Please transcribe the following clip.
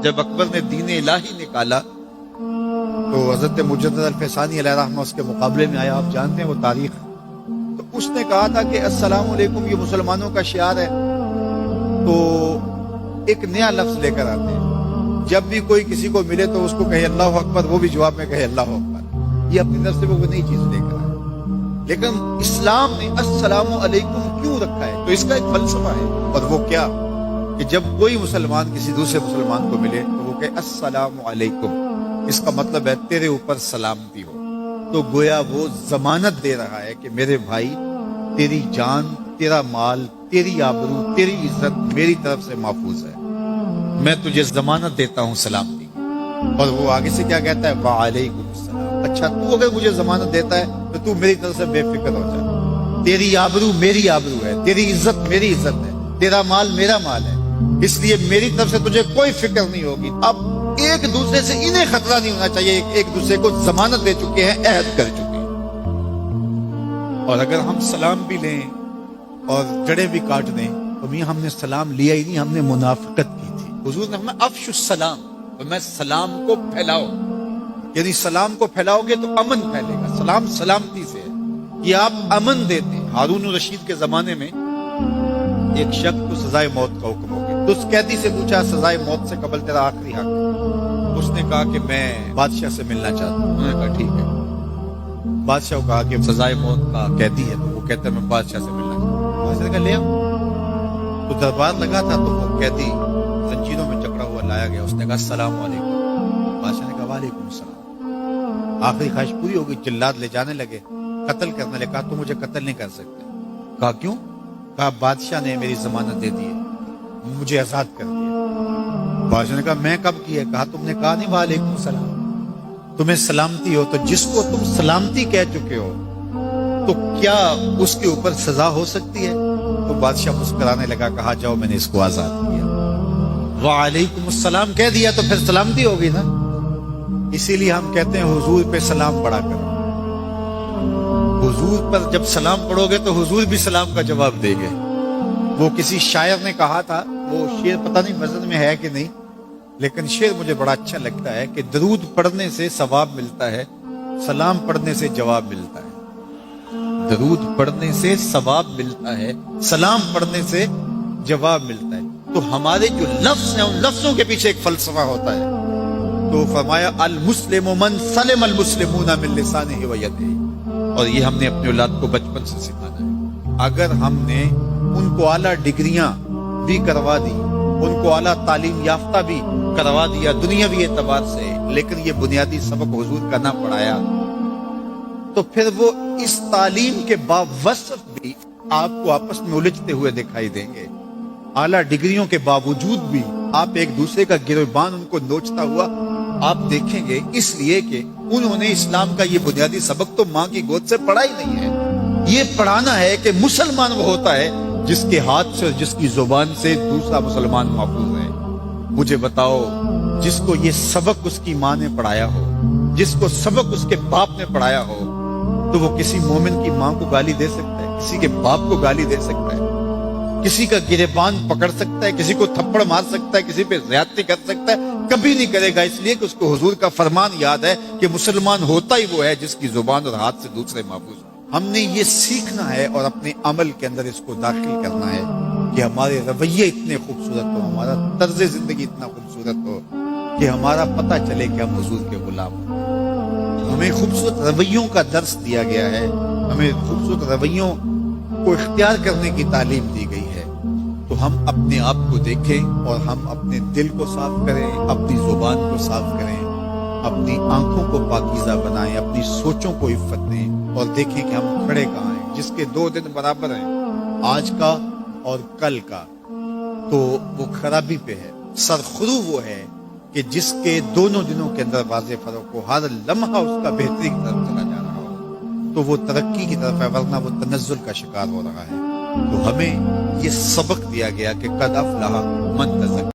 جب اکبر نے دین الہی نکالا تو حضرت مجدد الفسانی علیہ رحمہ اس کے مقابلے میں آیا. آپ جانتے ہیں وہ تاریخ. تو اس نے کہا تھا کہ السلام علیکم یہ مسلمانوں کا شعار ہے. تو ایک نیا لفظ لے کر آتے ہیں. جب بھی کوئی کسی کو ملے تو اس کو کہے اللہ اکبر, وہ بھی جواب میں کہے اللہ اکبر. یہ اپنی طرف سے وہ نئی چیز لے کر آئے. لیکن اسلام نے السلام علیکم کیوں رکھا ہے؟ تو اس کا ایک فلسفہ ہے. اور وہ کیا کہ جب کوئی مسلمان کسی دوسرے مسلمان کو ملے تو وہ کہے السلام علیکم. اس کا مطلب ہے تیرے اوپر سلامتی ہو. تو گویا وہ ضمانت دے رہا ہے کہ میرے بھائی تیری جان, تیرا مال, تیری آبرو, تیری عزت میری طرف سے محفوظ ہے. میں تجھے ضمانت دیتا ہوں سلامتی. اور وہ آگے سے کیا کہتا ہے؟ وعلیکم السلام. اچھا تو اگر مجھے ضمانت دیتا ہے تو تو میری طرف سے بے فکر ہو جا. تیری آبرو میری آبرو ہے, تیری عزت میری عزت ہے, تیرا مال میرا مال ہے, اس لیے میری طرف سے تجھے کوئی فکر نہیں ہوگی. اب ایک دوسرے سے انہیں خطرہ نہیں ہونا چاہیے. ایک دوسرے کو ضمانت دے چکے ہیں, عہد کر چکے ہیں. اور اگر ہم سلام بھی لیں اور جڑیں بھی کاٹ دیں تو بھی ہم نے سلام لیا ہی نہیں, ہم نے منافقت کی تھی. حضور نے فرمایا افشوا السلام, تو میں سلام کو پھیلاؤ. یعنی سلام کو پھیلاؤ گے تو امن پھیلے گا. سلام سلامتی سے ہے کہ آپ امن دیتے ہیں. ہارون الرشید کے زمانے میں ایک شخص کو سزائے موت کا حکم ہو گیا. تو اس قیدی سے پوچھا سزائے موت سے قبل تیرا آخری حق. اس نے کہا کہ میں بادشاہ سے ملنا چاہتا ہوں. انہوں نے کہا ٹھیک ہے. بادشاہ کو کہا کہ سزائے موت کا قیدی ہے. تو وہ کہتا ہے میں بادشاہ سے ملنا چاہتا ہوں. بادشاہ نے کہا لے آؤ. تو دربار لگا تھا تو وہ قیدی زنجیروں میں جکڑا ہوا لایا گیا. اس نے کہا السلام علیکم. بادشاہ نے کہا وعلیکم السلام. آخری خواہش پوری ہو گئی. جلاد لے جانے لگے, قتل کرنے لگے. کہا تو مجھے قتل نہیں کر سکتے. کہا کیوں؟ کہا بادشاہ نے میری ضمانت دے دی ہے, مجھے آزاد کر دیا. بادشاہ نے کہا میں کب کی ہے؟ کہا تم نے کہا نہیں وعلیکم السلام. تمہیں سلامتی ہو. تو جس کو تم سلامتی کہہ چکے ہو تو کیا اس کے اوپر سزا ہو سکتی ہے؟ تو بادشاہ مسکرانے لگا. کہا جاؤ میں نے اس کو آزاد کیا. وعلیکم السلام کہہ دیا تو پھر سلامتی ہوگی نا. اسی لیے ہم کہتے ہیں حضور پہ سلام پڑھا کرو. حضور پر جب سلام پڑھو گے تو حضور بھی سلام کا جواب دیں گے. وہ کسی شاعر نے کہا تھا, وہ شعر پتہ نہیں وزن میں ہے کہ نہیں, لیکن شعر مجھے بڑا اچھا لگتا ہے کہ درود پڑھنے سے ثواب ملتا ہے, سلام پڑھنے سے جواب ملتا ہے. درود پڑھنے سے ثواب ملتا ہے, سلام پڑھنے سے جواب ملتا ہے. تو ہمارے جو لفظ ہیں ان لفظوں کے پیچھے ایک فلسفہ ہوتا ہے. تو فرمایا المسلم من سلم المسلمون من لسانہ و یدہ. اور یہ ہم نے اپنے اولاد کو بچپن سے سکھانا ہے. اگر ہم نے ان کو اعلیٰ ڈگریاں بھی کروا دی, ان کو اعلیٰ تعلیم یافتہ بھی کروا دیا دنیاوی اعتبار سے, لیکن یہ بنیادی سبق حضور کا نہ پڑھایا, تو پھر وہ اس تعلیم کے باوصف بھی آپ کو آپس میں الجھتے ہوئے دکھائی دیں گے. اعلیٰ ڈگریوں کے باوجود بھی آپ ایک دوسرے کا گریبان ان کو نوچتا ہوا آپ دیکھیں گے, اس لیے کہ انہوں نے اسلام کا یہ بنیادی سبق تو ماں کی گود سے پڑھا ہی نہیں ہے. یہ پڑھانا ہے کہ مسلمان وہ ہوتا ہے جس کے ہاتھ سے اور جس کی زبان سے دوسرا مسلمان محفوظ ہے. مجھے بتاؤ, جس کو یہ سبق اس کی ماں نے پڑھایا ہو, جس کو سبق اس کے باپ نے پڑھایا ہو, تو وہ کسی مومن کی ماں کو گالی دے سکتا ہے, کسی کے باپ کو گالی دے سکتا ہے, کسی کا گریبان پکڑ سکتا ہے, کسی کو تھپڑ مار سکتا ہے, کسی پہ زیادتی کر سکتا ہے؟ کبھی نہیں کرے گا. اس لیے کہ اس کو حضور کا فرمان یاد ہے کہ مسلمان ہوتا ہی وہ ہے جس کی زبان اور ہاتھ سے دوسرے محفوظ. ہم نے یہ سیکھنا ہے اور اپنے عمل کے اندر اس کو داخل کرنا ہے کہ ہمارے رویے اتنے خوبصورت ہو, ہمارا طرز زندگی اتنا خوبصورت ہو کہ ہمارا پتہ چلے کہ ہم حضور کے غلام ہیں. ہمیں خوبصورت رویوں کا درس دیا گیا ہے, ہمیں خوبصورت رویوں کو اختیار کرنے کی تعلیم دی گئی ہے. تو ہم اپنے آپ کو دیکھیں اور ہم اپنے دل کو صاف کریں, اپنی زبان کو صاف کریں, اپنی آنکھوں کو پاکیزہ بنائیں, اپنی سوچوں کو عفت دیں اور دیکھیں کہ ہم کھڑے کہاں ہیں. جس کے 2 دن برابر ہیں, آج کا اور کل کا, تو وہ خرابی پہ ہے. سرخرو وہ ہے کہ جس کے دونوں دنوں کے اندر واضح فرق ہو, ہر لمحہ اس کا بہتری کی طرف چلا جا رہا ہو, تو وہ ترقی کی طرف ہے, ورنہ وہ تنزل کا شکار ہو رہا ہے. تو ہمیں یہ سبق دیا گیا کہ قد افلح من تزکا.